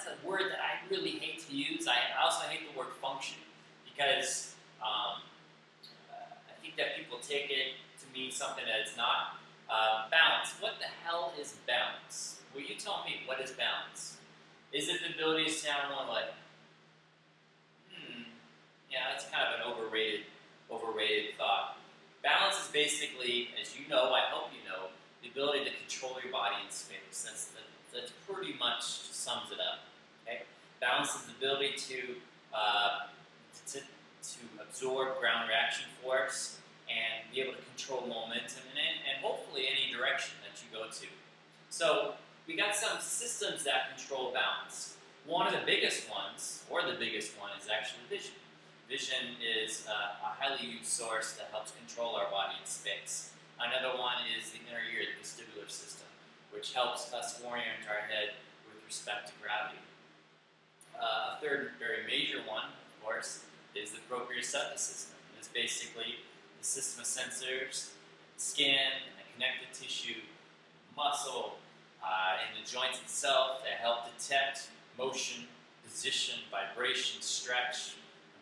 that's a word that I really hate to use. I also hate the word function because I think that people take it to mean something that it's not. Balance. What the hell is balance? Will you tell me what is balance? Is it the ability to stand on one leg? Yeah, that's kind of an overrated thought. Balance is basically, as you know, I hope you know, the ability to control your body in space. That's pretty much sums it up. Okay? Balance is the ability to absorb ground reaction force and be able to control momentum in it, and hopefully any direction that you go to. So we got some systems that control balance. One of the biggest ones, or the biggest one, is actually vision. Vision is a highly used source that helps control our body in space. Another one is the inner ear, the vestibular system, which helps us orient our head with respect to gravity. A third very major one, of course, is the proprioceptive system. It's basically the system of sensors, skin, and the connective tissue, muscle, and the joints itself that help detect motion, position, vibration, stretch,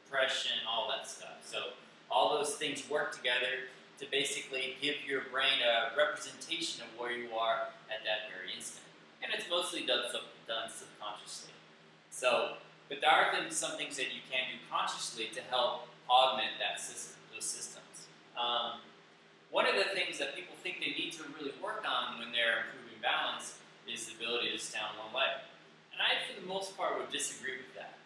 compression, all that stuff. So all those things work together to basically give your brain a representation of where you are at that very instant. And it's mostly done subconsciously. So, but there are some things that you can do consciously to help augment that system, those systems. One of the things that people think they need to really work on when they're improving balance is the ability to stand on one leg. And I, for the most part, would disagree with that.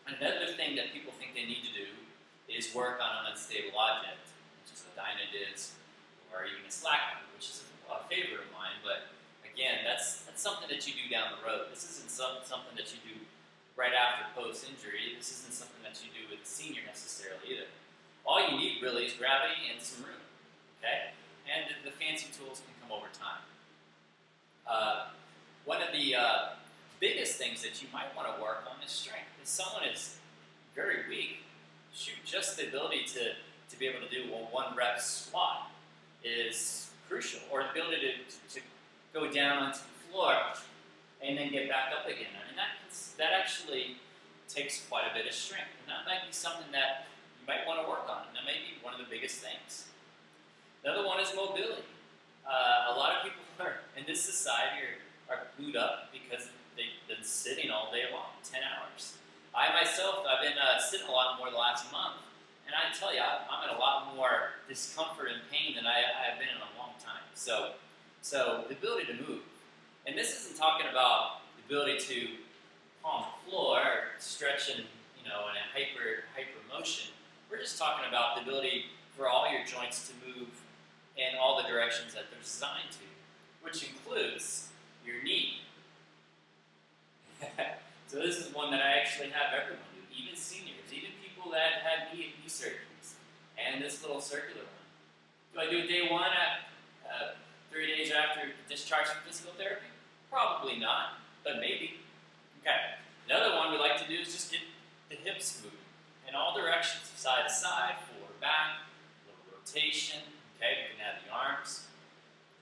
Another thing that people think they need to do is work on an unstable object, which is a Dynadisc or even a slack line, which is a favorite of mine. But again, that's something that you do down the road. This isn't something that you do right after post-injury. This isn't something that you do with a senior necessarily either. All you need really is gravity and some room, okay? And the fancy tools can come over time. One of the biggest things that you might want to work on is strength. If someone is very weak, shoot, just the ability to be able to do a 1-rep squat is crucial, or the ability to go down onto the floor and then get back up again. I mean, that actually takes quite a bit of strength, and that might be something that you might want to work on, and that may be one of the biggest things. Another one is mobility. A lot of people in this society are glued up because they've been sitting all day long, 10 hours. I myself, I've been sitting a lot more the last month, and I tell you, I'm in a lot more discomfort and pain than I've been in a long time. So the ability to move, and this isn't talking about the ability to palm the floor, or stretch in a hyper motion. We're just talking about the ability for all your joints to move in all the directions that they're designed to, which includes your knee. So this is one that I actually have everyone do, even seniors, even people that had knee surgeries, and this little circular one. Do I do it day one at 3 days after discharge from physical therapy? Probably not, but maybe. Okay. Another one we like to do is just get the hips moving in all directions, side to side, forward, back, a little rotation. Okay, we can add the arms.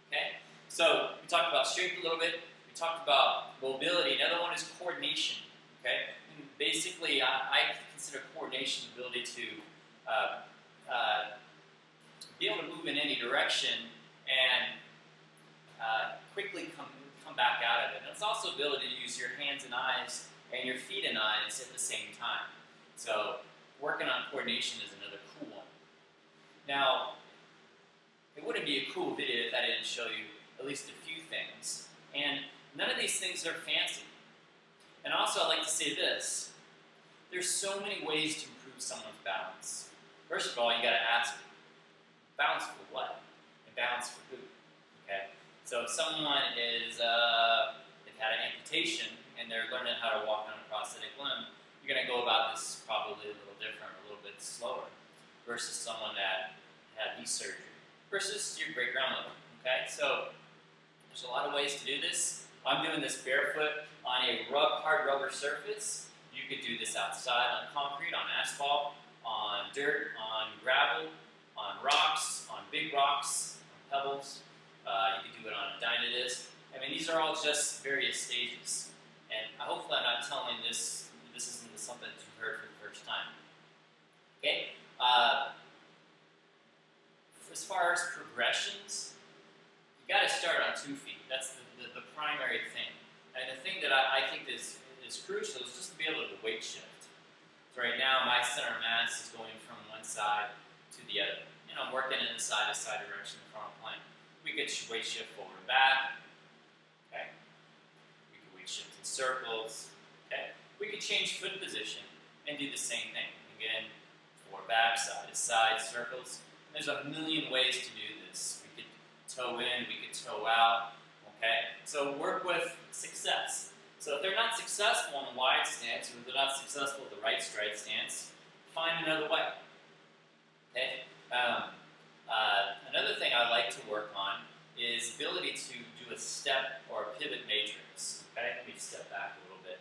Okay, so we talked about strength a little bit. We talked about mobility. Another one is coordination. Okay, and basically, I consider coordination the ability to be able to move in any direction and quickly come back out of it. And it's also the ability to use your hands and eyes and your feet and eyes at the same time. So working on coordination is another cool one. Now, it wouldn't be a cool video if I didn't show you at least a few things. And none of these things are fancy. And also, I'd like to say this. There's so many ways to improve someone's balance. First of all, you got to ask, balance for what? And balance for who? Okay? So if someone is, they've had an amputation and they're learning how to walk on a prosthetic limb, you're going to go about this probably a little different, a little bit slower, versus someone that had knee surgery, versus your great-grandmother. Okay? So there's a lot of ways to do this. I'm doing this barefoot on a hard rubber surface. You could do this outside on concrete, on asphalt, on dirt, on gravel, on rocks, on big rocks, on pebbles. You could do it on a Dynadisc. I mean, these are all just various stages. And hopefully I'm not telling this isn't something that you've heard for the first time. Okay? As far as progressions, you got to start on 2 feet. That's the primary thing. And the thing that I think is crucial is just to be able to weight shift. So right now, my center of mass is going from one side to the other. You know, I'm working in the side-to-side direction in front of plank. We could weight shift forward and back. Okay. We could weight shift in circles. Okay. We could change foot position and do the same thing. Again, forward, back, side to side, circles. There's a million ways to do this. We could toe in, we could toe out. Okay. So work with success. So if they're not successful in the wide stance, or they're not successful with the right stride stance, find another way. Okay. Another thing I like to work on is ability to do a step or a pivot matrix. Okay, let me step back a little bit.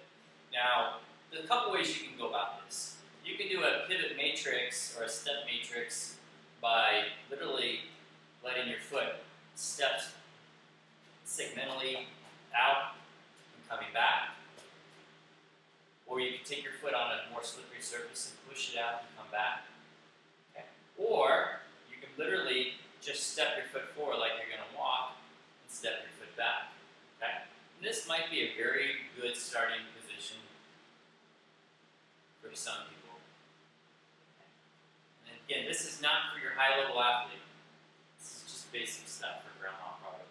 Now, there's a couple ways you can go about this. You can do a pivot matrix or a step matrix by literally letting your foot step segmentally out and coming back. Or you can take your foot on a more slippery surface and push it out and come back. Okay. Or you can literally just step your foot forward like you're going to walk and step your foot back. Okay? And this might be a very good starting position for some people. Okay. And again, this is not for your high-level athlete. This is just basic stuff for grandma probably.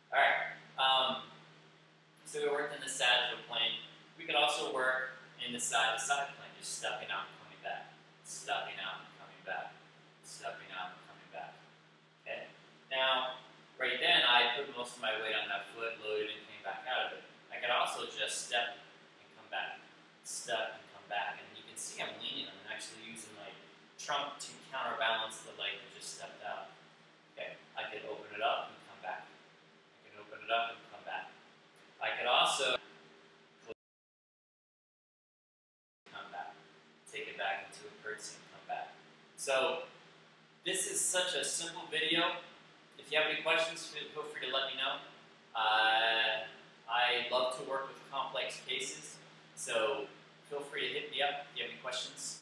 Alright, so we worked in the sagittal plane. We could also work in the side-to-side plane, just stepping out and coming back, stepping out and coming back, stepping out and coming back. Okay? Now, right then, I put most of my weight on that foot, loaded, and came back out of it. I could also just step and come back, step and come back. And you can see I'm leaning. I'm actually using my trunk to counterbalance the leg that just stepped out. Okay? I could open it up and come back. I could open it up and come back. I could also come back, take it back into a curtsy and come back. So, this is such a simple video. If you have any questions, feel free to let me know. I love to work with complex cases, so feel free to hit me up if you have any questions.